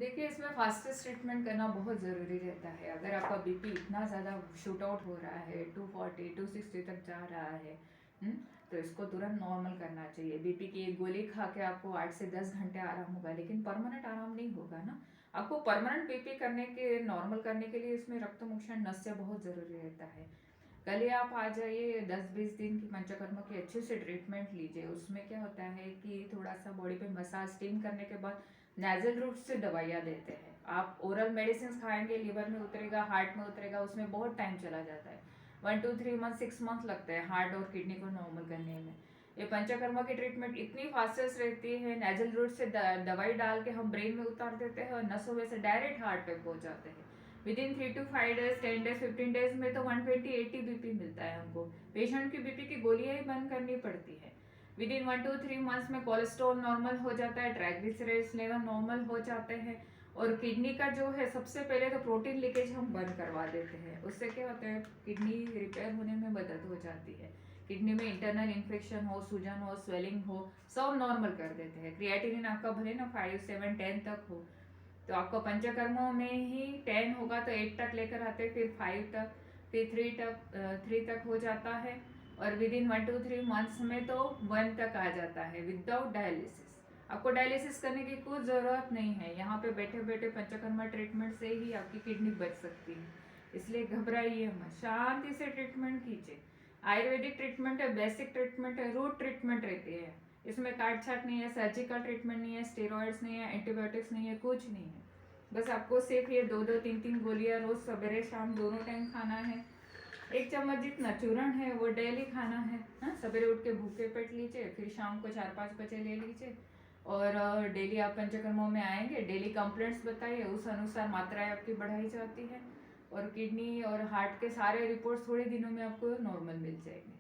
देखिए, इसमें fastest treatment करना बहुत ज़रूरी रहता है। अगर आपका बीपी इतना ज़्यादा शूट आउट हो रहा है, 240 260 तक जा रहा है, तो इसको तुरंत नॉर्मल करना चाहिए। बीपी की एक गोली खा के आपको 8 से 10 घंटे आराम होगा, लेकिन परमानेंट आराम नहीं होगा ना। आपको परमानेंट बीपी करने के नॉर्मल करने के लिए इसमें रक्त मोक्षण नस्य बहुत ज़रूरी रहता है। कल ही आप आ जाइए, 10-20 दिन की पंचकर्म की अच्छे से ट्रीटमेंट लीजिए। उसमें क्या होता है कि थोड़ा सा बॉडी पे मसाज स्टीम करने के बाद नेजल रूट से दवाइयाँ देते हैं। आप ओरल मेडिसिन खाएंगे, लिवर में उतरेगा, हार्ट में उतरेगा, उसमें बहुत टाइम चला जाता है। 1 2 3 मंथ 6 मंथ लगते हैं हार्ट और किडनी को नॉर्मल करने में। ये पंचकर्मा की ट्रीटमेंट इतनी फास्टेस्ट रहती है, नेजल रूट से दवाई डाल के हम ब्रेन में उतार देते हैं और नसों में से डायरेक्ट हार्ट पे पहुंच जाते हैं। With in 3 to 5 days, 10 days, 15 days में तो 120-80 बीपी मिलता है हमको। पेशेंट की बीपी की गोलियां ही बंद करनी पड़ती है। विद इन 1 to 3 मंथ्स में कोलेस्ट्रॉल नॉर्मल हो जाता है, ट्राइग्लिसराइड्स लेवल नॉर्मल हो जाते हैं। और किडनी का जो है, सबसे पहले तो प्रोटीन लीकेज हम बंद करवा देते हैं। उससे क्या होता है, किडनी रिपेयर होने में मदद हो जाती है। किडनी में इंटरनल इन्फेक्शन हो, सूजन हो, स्वेलिंग हो, सब नॉर्मल कर देते हैं। क्रिएटिनिन आपका भले ना 5 7 10 तक हो, तो आपका पंचकर्मों में ही 10 होगा तो 8 तक लेकर आते हैं, फिर 5 तक, फिर 3 तक हो जाता है। और विद इन 1 to 3 मंथ्स में तो 1 तक आ जाता है विदाउट डायलिसिस। आपको डायलिसिस करने की कोई ज़रूरत नहीं है। यहाँ पे बैठे बैठे पंचकर्मा ट्रीटमेंट से ही आपकी किडनी बच सकती है। इसलिए घबराइए मत, शांति से ट्रीटमेंट कीजिए। आयुर्वेदिक ट्रीटमेंट है, बेसिक ट्रीटमेंट है, रूट ट्रीटमेंट रहती है। इसमें काट छाट नहीं है, सर्जिकल ट्रीटमेंट नहीं है, स्टेरॉइड्स नहीं है, एंटीबायोटिक्स नहीं है, कुछ नहीं है। बस आपको सिर्फ ये 2 2 3 3 गोलियां रोज सवेरे शाम दोनों टाइम खाना है। 1 चम्मच जितना चूरण है वो डेली खाना है। हाँ, सवेरे उठ के भूखे पेट लीजिए, फिर शाम को 4 5 बजे ले लीजिए। और डेली आप पंचकर्मों में आएंगे, डेली कंप्लेंट्स बताइए, उस अनुसार मात्राएं आपकी बढ़ाई जाती है। और किडनी और हार्ट के सारे रिपोर्ट्स थोड़े दिनों में आपको नॉर्मल मिल जाएंगे।